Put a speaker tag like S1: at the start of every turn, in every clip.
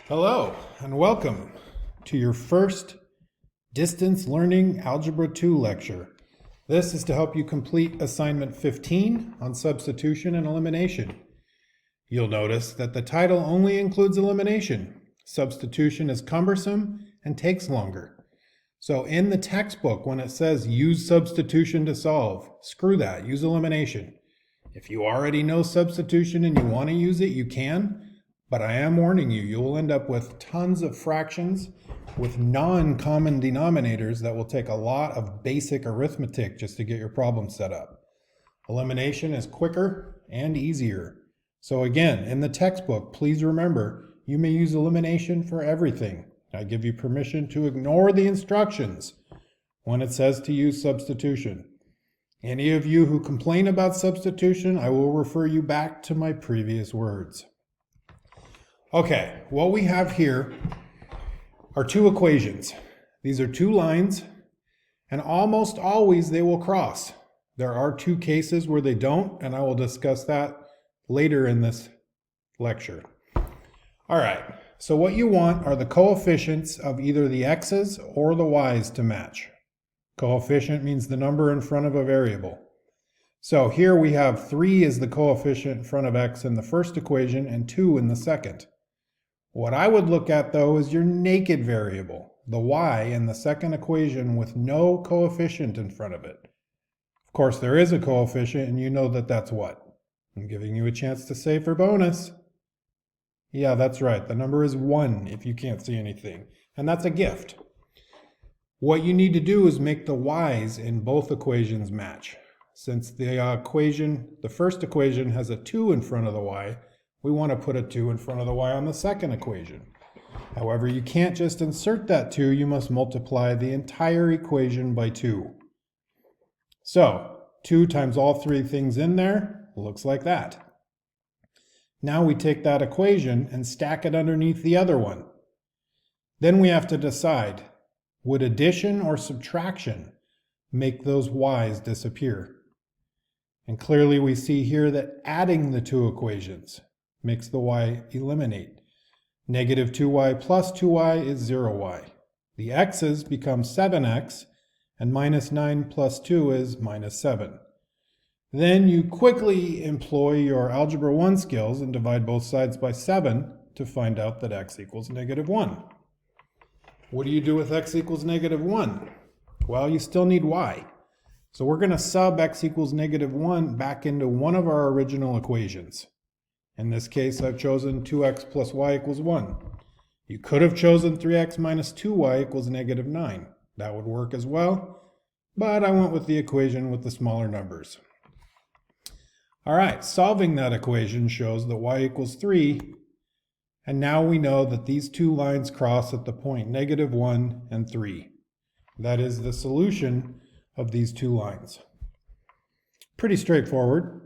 S1: Hello and welcome to your first Distance Learning Algebra 2 lecture. This is to help you complete assignment 15 on substitution and elimination. You'll notice that the title only includes elimination. Substitution is cumbersome and takes longer. So in the textbook, when it says use substitution to solve, screw that, use elimination. If you already know substitution and you want to use it, you can. But I am warning you, you will end up with tons of fractions with non-common denominators that will take a lot of basic arithmetic just to get your problem set up. Elimination is quicker and easier. So again, in the textbook, please remember, you may use elimination for everything. I give you permission to ignore the instructions when it says to use substitution. Any of you who complain about substitution, I will refer you back to my previous words. Okay, what we have here are two equations. These are two lines, and almost always they will cross. There are two cases where they don't, and I will discuss that later in this lecture. All right, so what you want are the coefficients of either the x's or the y's to match. Coefficient means the number in front of a variable. So here we have 3 is the coefficient in front of x in the first equation and 2 in the second. What I would look at, though, is your naked variable, the y in the second equation with no coefficient in front of it. Of course, there is a coefficient, and you know that that's what? I'm giving you a chance to say for bonus. Yeah, that's right. The number is 1 if you can't see anything, and that's a gift. What you need to do is make the y's in both equations match. Since the first equation has a 2 in front of the y, we want to put a 2 in front of the y on the second equation. However, you can't just insert that 2, you must multiply the entire equation by 2. So, 2 times all 3 things in there looks like that. Now we take that equation and stack it underneath the other one. Then we have to decide, would addition or subtraction make those y's disappear? And clearly we see here that adding the two equations makes the y eliminate. Negative 2y plus 2y is 0y. The x's become 7x, and minus 9 plus 2 is minus 7. Then you quickly employ your Algebra 1 skills and divide both sides by 7 to find out that x equals negative 1. What do you do with x equals negative 1? Well, you still need y. So we're going to sub x equals negative 1 back into one of our original equations. In this case, I've chosen 2x plus y equals 1. You could have chosen 3x minus 2y equals negative 9. That would work as well, but I went with the equation with the smaller numbers. All right, solving that equation shows that y equals 3, and now we know that these two lines cross at the point negative 1 and 3. That is the solution of these two lines. Pretty straightforward.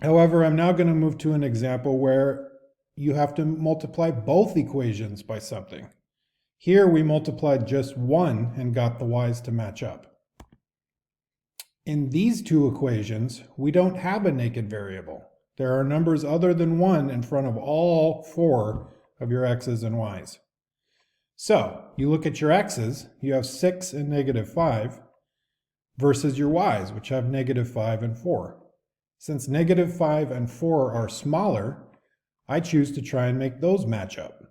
S1: However, I'm now going to move to an example where you have to multiply both equations by something. Here we multiplied just 1 and got the y's to match up. In these two equations, we don't have a naked variable. There are numbers other than 1 in front of all 4 of your x's and y's. So, you look at your x's, you have 6 and negative 5, versus your y's, which have negative 5 and 4. Since negative 5 and 4 are smaller, I choose to try and make those match up.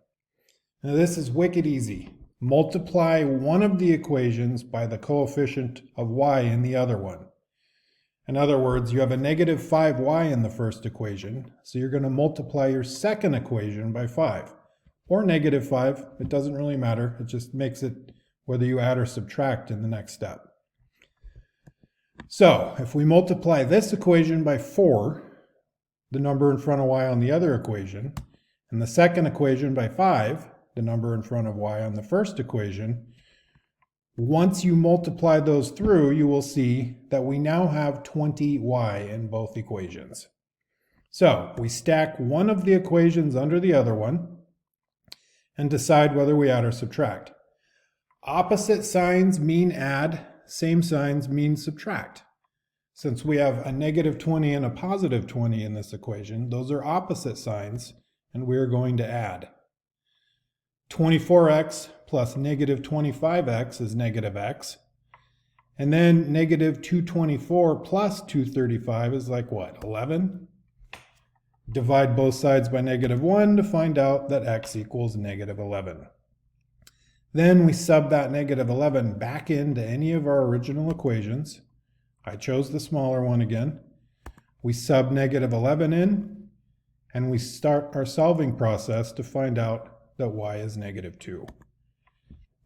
S1: Now this is wicked easy. Multiply one of the equations by the coefficient of y in the other one. In other words, you have a negative 5y in the first equation, so you're going to multiply your second equation by 5. Or negative 5, it doesn't really matter, it just makes it whether you add or subtract in the next step. So, if we multiply this equation by 4, the number in front of y on the other equation, and the second equation by 5, the number in front of y on the first equation, once you multiply those through, you will see that we now have 20y in both equations. So, we stack one of the equations under the other one and decide whether we add or subtract. Opposite signs mean add, same signs mean subtract. Since we have a negative 20 and a positive 20 in this equation, those are opposite signs, and we're going to add. 24x plus negative 25x is negative x. And then negative 224 plus 235 is like what, 11? Divide both sides by negative 1 to find out that x equals negative 11. Then we sub that negative 11 back into any of our original equations. I chose the smaller one again. We sub negative 11 in, and we start our solving process to find out that y is negative 2.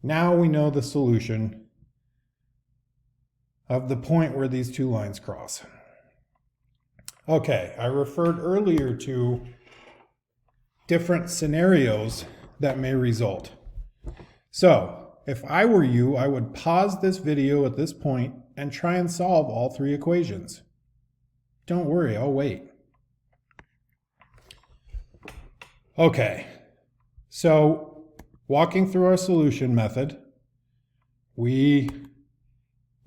S1: Now we know the solution of the point where these two lines cross. Okay, I referred earlier to different scenarios that may result. So, if I were you, I would pause this video at this point and try and solve all three equations. Don't worry, I'll wait. Okay, so walking through our solution method, we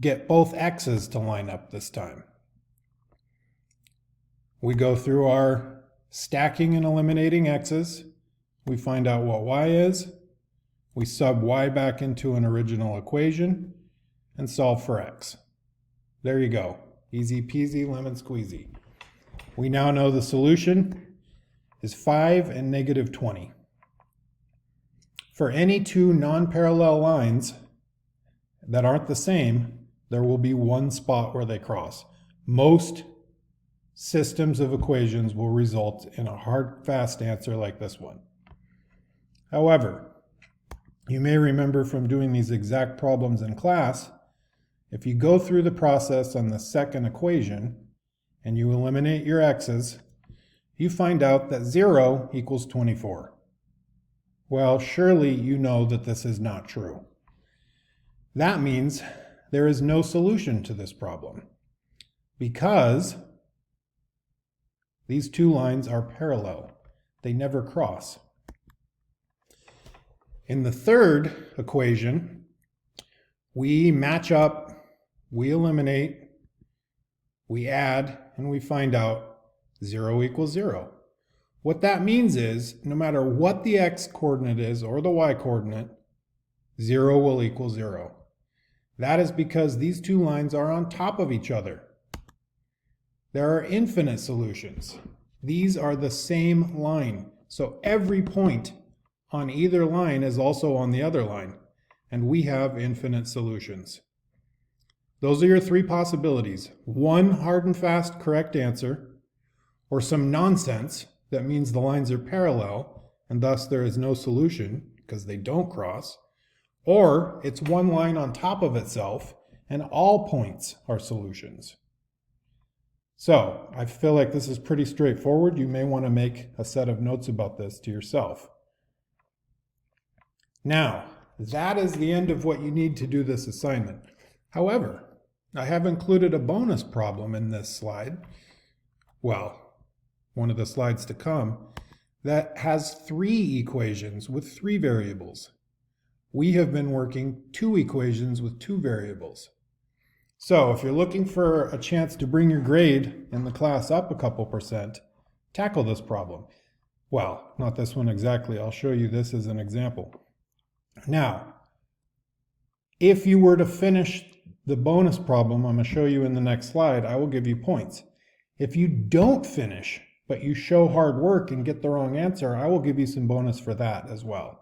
S1: get both x's to line up this time. We go through our stacking and eliminating x's. We find out what y is. We sub y back into an original equation and solve for x. There you go. Easy peasy, lemon squeezy. We now know the solution is 5 and negative 20. For any two non-parallel lines that aren't the same, there will be one spot where they cross. Most systems of equations will result in a hard, fast answer like this one. However, you may remember from doing these exact problems in class, if you go through the process on the second equation and you eliminate your x's, you find out that 0 equals 24. Well, surely you know that this is not true. That means there is no solution to this problem because these two lines are parallel. They never cross. In the third equation, we match up, we eliminate, we add, and we find out 0 equals 0. What that means is, no matter what the x-coordinate is or the y-coordinate, 0 will equal 0. That is because these two lines are on top of each other. There are infinite solutions. These are the same line, so every point on either line is also on the other line, and we have infinite solutions. Those are your three possibilities. One hard and fast correct answer, or some nonsense that means the lines are parallel, and thus there is no solution because they don't cross, or it's one line on top of itself, and all points are solutions. So, I feel like this is pretty straightforward. You may want to make a set of notes about this to yourself. Now, that is the end of what you need to do this assignment. However, I have included a bonus problem in this slide, well, one of the slides to come, that has 3 equations with 3 variables. We have been working 2 equations with 2 variables. So if you're looking for a chance to bring your grade in the class up a couple %, tackle this problem. Well, not this one exactly. I'll show you this as an example. Now, if you were to finish the bonus problem I'm going to show you in the next slide, I will give you points. If you don't finish, but you show hard work and get the wrong answer, I will give you some bonus for that as well.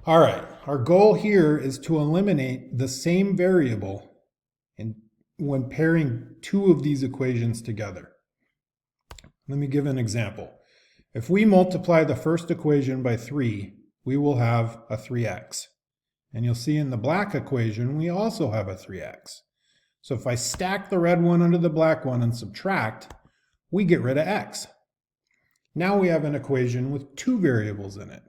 S1: All right, our goal here is to eliminate the same variable when pairing 2 of these equations together. Let me give an example. If we multiply the first equation by 3, we will have a 3x. And you'll see in the black equation, we also have a 3x. So if I stack the red one under the black one and subtract, we get rid of x. Now we have an equation with 2 variables in it.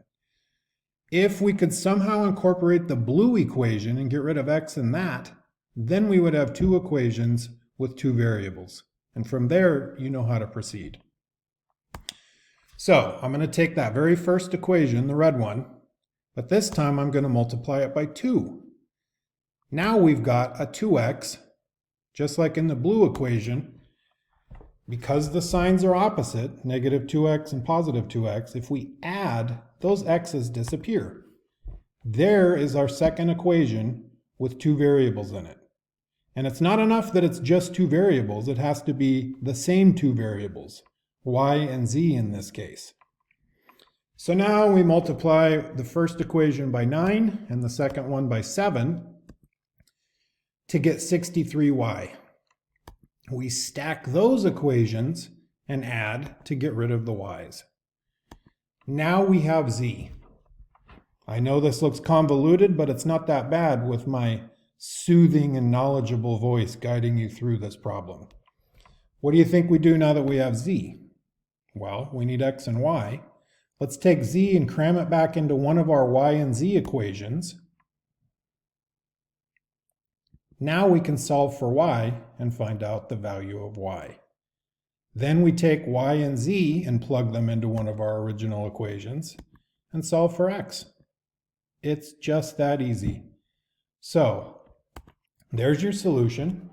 S1: If we could somehow incorporate the blue equation and get rid of x in that, then we would have 2 equations with 2 variables. And from there, you know how to proceed. So I'm going to take that very first equation, the red one, but this time I'm going to multiply it by 2. Now we've got a 2x, just like in the blue equation, Because the signs are opposite, negative 2x and positive 2x, if we add, those x's disappear. There is our second equation with two variables in it. And it's not enough that it's just two variables, it has to be the same two variables, y and z in this case. So now we multiply the first equation by 9 and the second one by 7 to get 63y. We stack those equations and add to get rid of the y's. Now we have z. I know this looks convoluted, but it's not that bad with my soothing and knowledgeable voice guiding you through this problem. What do you think we do now that we have z? Well, we need x and y. Let's take z and cram it back into one of our y and z equations. Now we can solve for y and find out the value of y. Then we take y and z and plug them into one of our original equations and solve for x. It's just that easy. So, there's your solution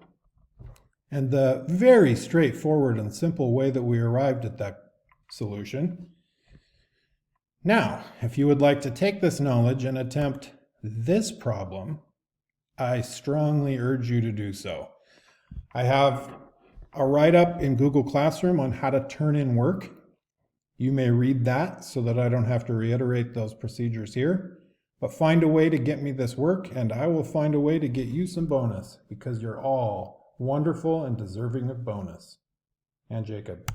S1: and the very straightforward and simple way that we arrived at that solution. Now, if you would like to take this knowledge and attempt this problem, I strongly urge you to do so. I have a write-up in Google Classroom on how to turn in work. You may read that so that I don't have to reiterate those procedures here, but find a way to get me this work and I will find a way to get you some bonus because you're all wonderful and deserving of bonus. And Jacob.